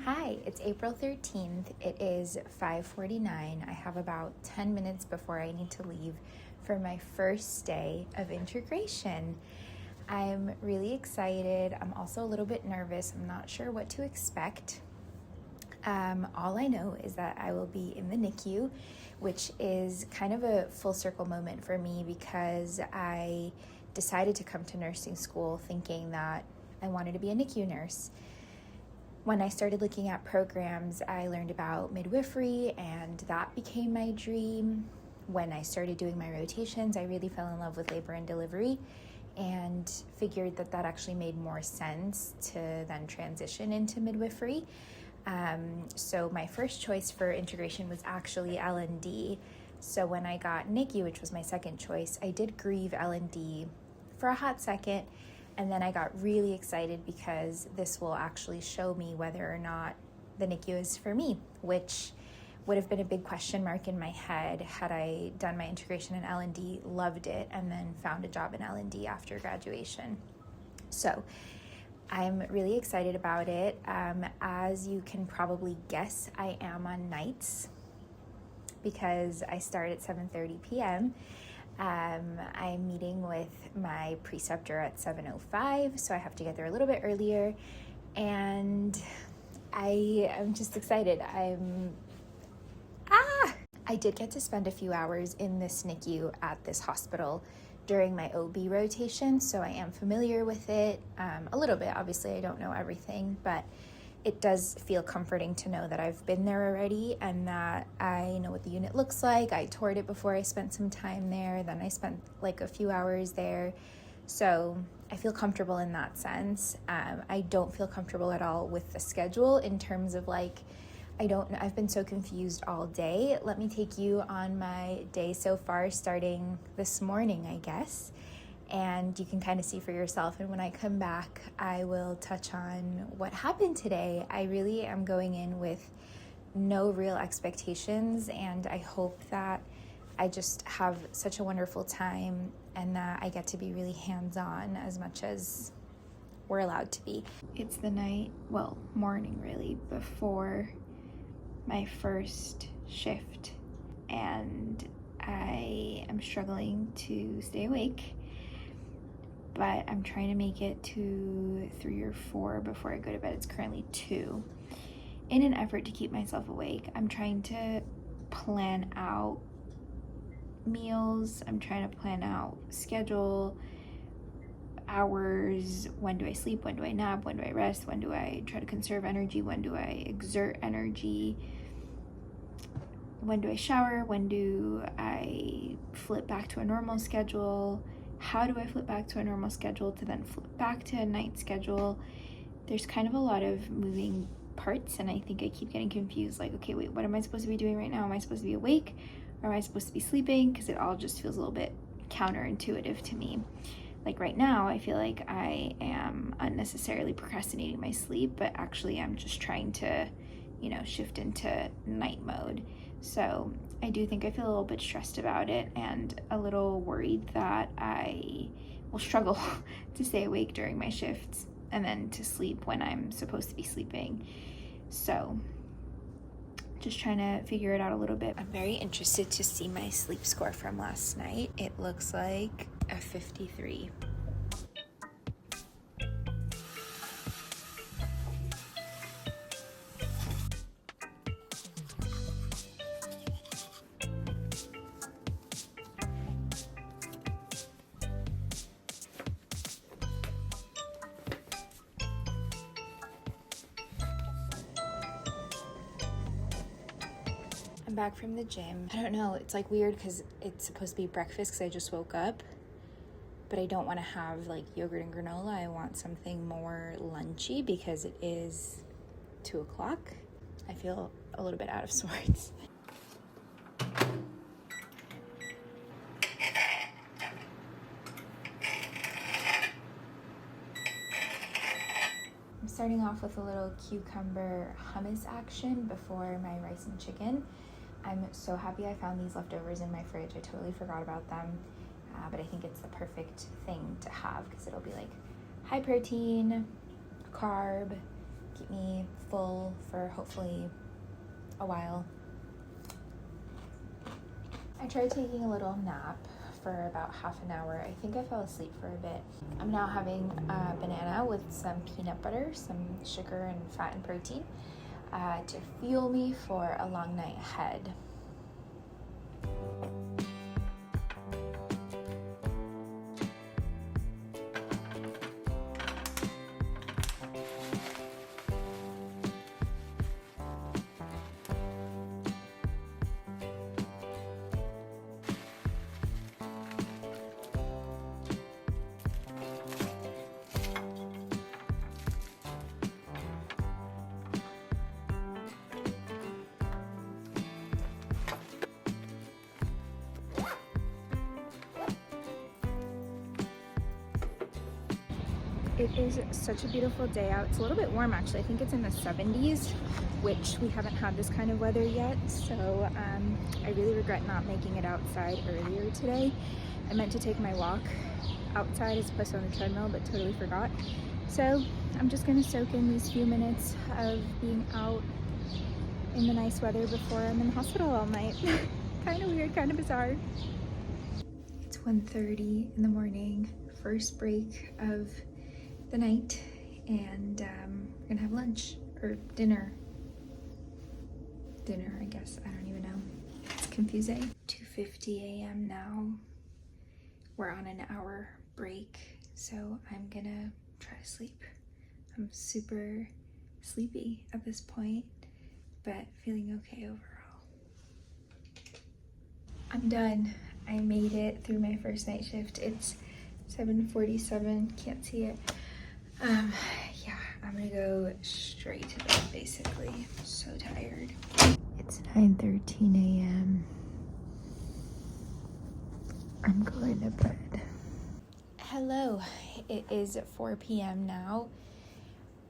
Hi, it's April 13th. It is 5:49. I have about 10 minutes before I need to leave for my first day of integration. I'm really excited. I'm also a little bit nervous. I'm not sure what to expect. All I know is that I will be in the NICU, which is kind of a full circle moment for me because I decided to come to nursing school thinking that I wanted to be a NICU nurse. When I started looking at programs, I learned about midwifery, and that became my dream. When I started doing my rotations, I really fell in love with labor and delivery and figured that that actually made more sense to then transition into midwifery. So my first choice for integration was actually L&D. So when I got NICU, which was my second choice, I did grieve L&D for a hot second. And then I got really excited because this will actually show me whether or not the NICU is for me, which would have been a big question mark in my head had I done my integration in L&D, loved it, and then found a job in L&D after graduation. So I'm really excited about it. As you can probably guess, I am on nights because I start at 7:30 p.m. I'm meeting with my preceptor at 7:05, so I have to get there a little bit earlier, and I am just excited. I did get to spend a few hours in this NICU at this hospital during my OB rotation, so I am familiar with it a little bit. Obviously, I don't know everything, but it does feel comforting to know that I've been there already and that I know what the unit looks like. I toured it before I spent some time there, then I spent like a few hours there. So I feel comfortable in that sense. I don't feel comfortable at all with the schedule in terms of I've been so confused all day. Let me take you on my day so far, starting this morning, I guess. And you can kind of see for yourself. And when I come back, I will touch on what happened today. I really am going in with no real expectations, and I hope that I just have such a wonderful time and that I get to be really hands-on as much as we're allowed to be. It's the morning really, before my first shift, and I am struggling to stay awake, but I'm trying to make it to 3 or 4 before I go to bed. It's currently 2. In an effort to keep myself awake, I'm trying to plan out meals. I'm trying to plan out schedule, hours, when do I sleep, when do I nap, when do I rest, when do I try to conserve energy, when do I exert energy, when do I shower, when do I flip back to a normal schedule, how do I flip back to a normal schedule to then flip back to a night schedule. There's kind of a lot of moving parts, and I think I keep getting confused, like, okay, wait, what am I supposed to be doing right now? Am I supposed to be awake, or am I supposed to be sleeping? Because it all just feels a little bit counterintuitive to me. Like right now, I feel like I am unnecessarily procrastinating my sleep, but actually I'm just trying to, shift into night mode. So I do think I feel a little bit stressed about it and a little worried that I will struggle to stay awake during my shifts and then to sleep when I'm supposed to be sleeping. So just trying to figure it out a little bit. I'm very interested to see my sleep score from last night. It looks like a 53. I'm back from the gym. I don't know, it's like weird because it's supposed to be breakfast because I just woke up, but I don't want to have like yogurt and granola. I want something more lunchy because it is 2 o'clock. I feel a little bit out of sorts. I'm starting off with a little cucumber hummus action before my rice and chicken. I'm so happy I found these leftovers in my fridge. I totally forgot about them, but I think it's the perfect thing to have because it'll be like high protein, carb, keep me full for hopefully a while. I tried taking a little nap for about half an hour. I think I fell asleep for a bit. I'm now having a banana with some peanut butter, some sugar and fat and protein to fuel me for a long night ahead. It is such a beautiful day out. It's a little bit warm actually. I think it's in the 70s, which we haven't had this kind of weather yet. So I really regret not making it outside earlier today. I meant to take my walk outside as opposed to on the treadmill, but totally forgot. So I'm just gonna soak in these few minutes of being out in the nice weather before I'm in the hospital all night. Kind of weird, kind of bizarre. It's 1:30 in the morning, first break of the night, and we're gonna have lunch or dinner, I guess. I don't even know, it's confusing. 2:50 a.m. now. We're on an hour break, so I'm gonna try to sleep. I'm super sleepy at this point, but feeling okay overall. I'm done. I made it through my first night shift. It's 7:47, can't see it. Yeah, I'm gonna go straight to bed basically. I'm so tired. It's 9:13 a.m. I'm going to bed. Hello, it is 4 p.m. now.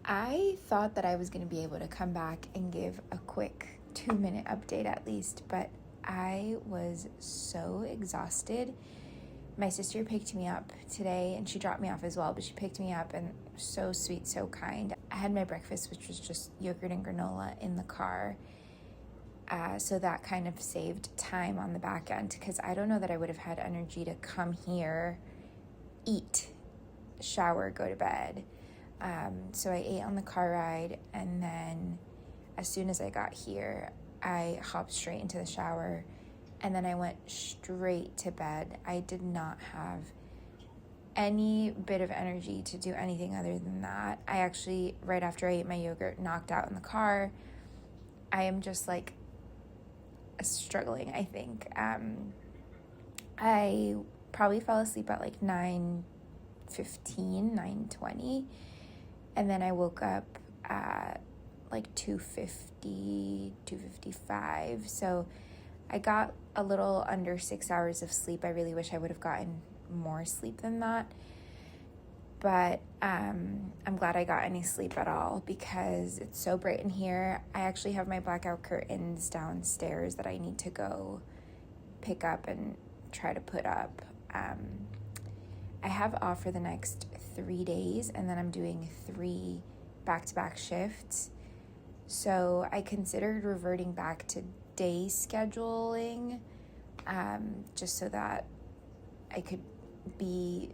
I thought that I was gonna be able to come back and give a quick 2-minute update at least, but I was so exhausted. My sister picked me up today and she dropped me off as well, but she picked me up and so sweet, so kind. I had my breakfast, which was just yogurt and granola in the car. So that kind of saved time on the back end, because I don't know that I would have had energy to come here, eat, shower, go to bed. So I ate on the car ride, and then as soon as I got here, I hopped straight into the shower, and then I went straight to bed. I did not have any bit of energy to do anything other than that. I actually, right after I ate my yogurt, knocked out in the car. I am just like struggling, I think. I probably fell asleep at like 9:15, 9:20, and then I woke up at like 2:50, 2:55. So I got a little under 6 hours of sleep. I really wish I would have gotten more sleep than that. But I'm glad I got any sleep at all, because it's so bright in here. I actually have my blackout curtains downstairs that I need to go pick up and try to put up. I have off for the next 3 days, and then I'm doing 3 back-to-back shifts. So I considered reverting back to day scheduling, just so that I could be,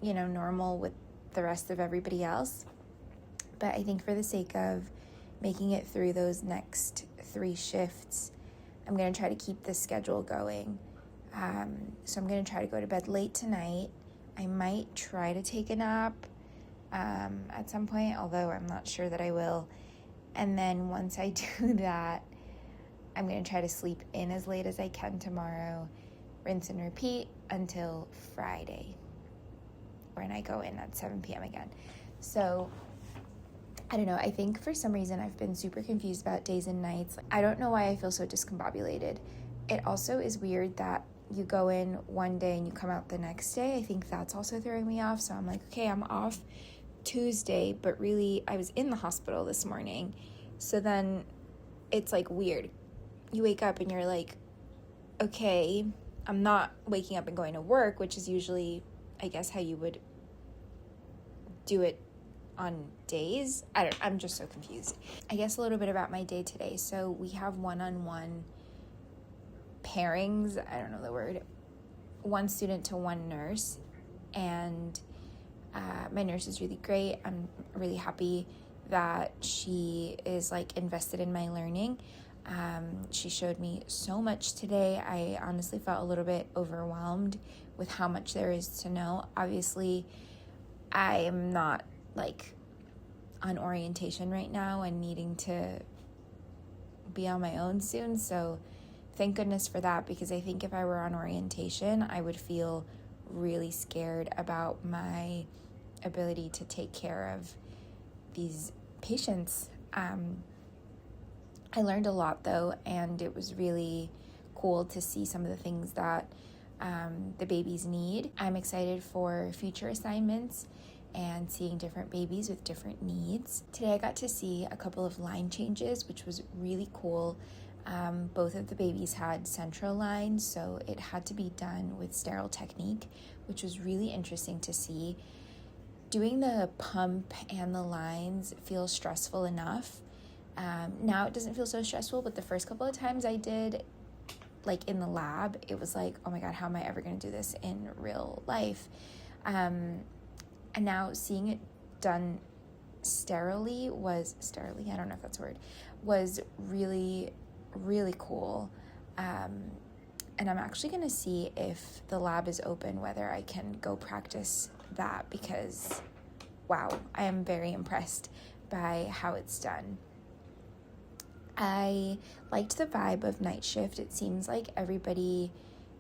normal with the rest of everybody else. But I think for the sake of making it through those next 3 shifts, I'm going to try to keep this schedule going. So I'm going to try to go to bed late tonight. I might try to take a nap at some point, although I'm not sure that I will. And then once I do that, I'm going to try to sleep in as late as I can tomorrow, rinse and repeat until Friday, when I go in at 7 p.m. again. So I don't know. I think for some reason I've been super confused about days and nights. I don't know why I feel so discombobulated. It also is weird that you go in one day and you come out the next day. I think that's also throwing me off. So I'm like, okay, I'm off Tuesday, but really I was in the hospital this morning. So then it's like weird. You wake up and you're like, okay, I'm not waking up and going to work, which is usually, I guess, how you would do it on days. I'm just so confused. I guess a little bit about my day today. So we have one-on-one pairings, I don't know the word, one student to one nurse, and my nurse is really great. I'm really happy that she is like invested in my learning. She showed me so much today. I honestly felt a little bit overwhelmed with how much there is to know. Obviously, I am not like on orientation right now and needing to be on my own soon, so thank goodness for that, because I think if I were on orientation, I would feel really scared about my ability to take care of these patients. I learned a lot though, and it was really cool to see some of the things that the babies need. I'm excited for future assignments and seeing different babies with different needs. Today I got to see a couple of line changes, which was really cool. Both of the babies had central lines, so it had to be done with sterile technique, which was really interesting to see. Doing the pump and the lines feels stressful enough. Now it doesn't feel so stressful, but the first couple of times I did, like in the lab, it was like, oh my God, how am I ever going to do this in real life? And now seeing it done sterilely, I don't know if that's a word, was really, really cool. And I'm actually going to see if the lab is open, whether I can go practice that, because wow, I am very impressed by how it's done. I liked the vibe of night shift. It seems like everybody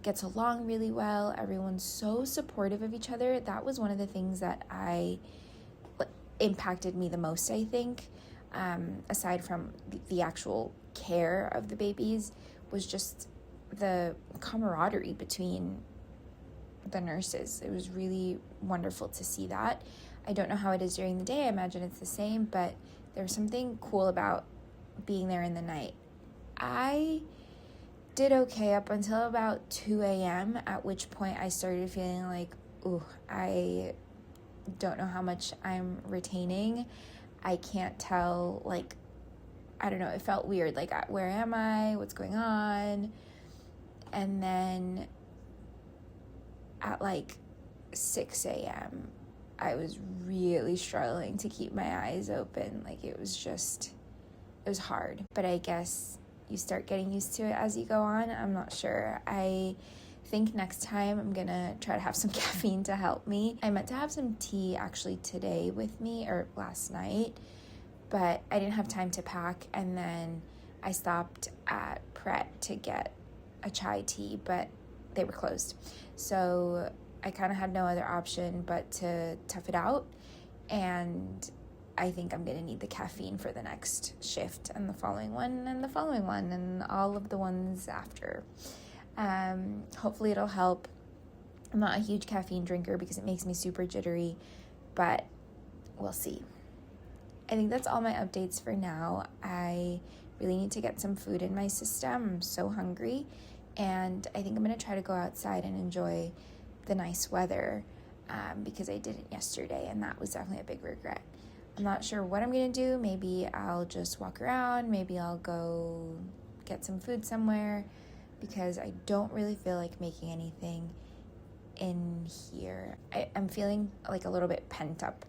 gets along really well. Everyone's so supportive of each other. That was one of the things that impacted me the most, I think, aside from the actual care of the babies, was just the camaraderie between the nurses. It was really wonderful to see that. I don't know how it is during the day. I imagine it's the same, but there's something cool about being there in the night. I did okay up until about 2 a.m., at which point I started feeling like, ooh, I don't know how much I'm retaining. I can't tell, like, I don't know, it felt weird, like, where am I? What's going on? And then at like 6 a.m., I was really struggling to keep my eyes open. Like, it was hard. But I guess you start getting used to it as you go on. I'm not sure. I think next time I'm gonna try to have some caffeine to help me. I meant to have some tea actually today with me, or last night, but I didn't have time to pack, and then I stopped at Pret to get a chai tea, but they were closed. So I kind of had no other option but to tough it out, and I think I'm going to need the caffeine for the next shift and the following one and the following one and all of the ones after. Hopefully it'll help. I'm not a huge caffeine drinker because it makes me super jittery, but we'll see. I think that's all my updates for now. I really need to get some food in my system. I'm so hungry, and I think I'm going to try to go outside and enjoy the nice weather because I didn't yesterday, and that was definitely a big regret. I'm not sure what I'm going to do. Maybe I'll just walk around. Maybe I'll go get some food somewhere, because I don't really feel like making anything in here. I'm feeling like a little bit pent up.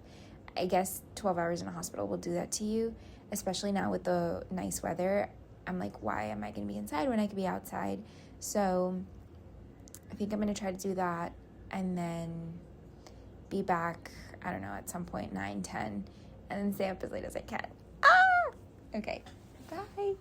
I guess 12 hours in a hospital will do that to you, especially now with the nice weather. I'm like, why am I going to be inside when I could be outside? So I think I'm going to try to do that and then be back, I don't know, at some point 9, 10, and then stay up as late as I can. Okay, bye.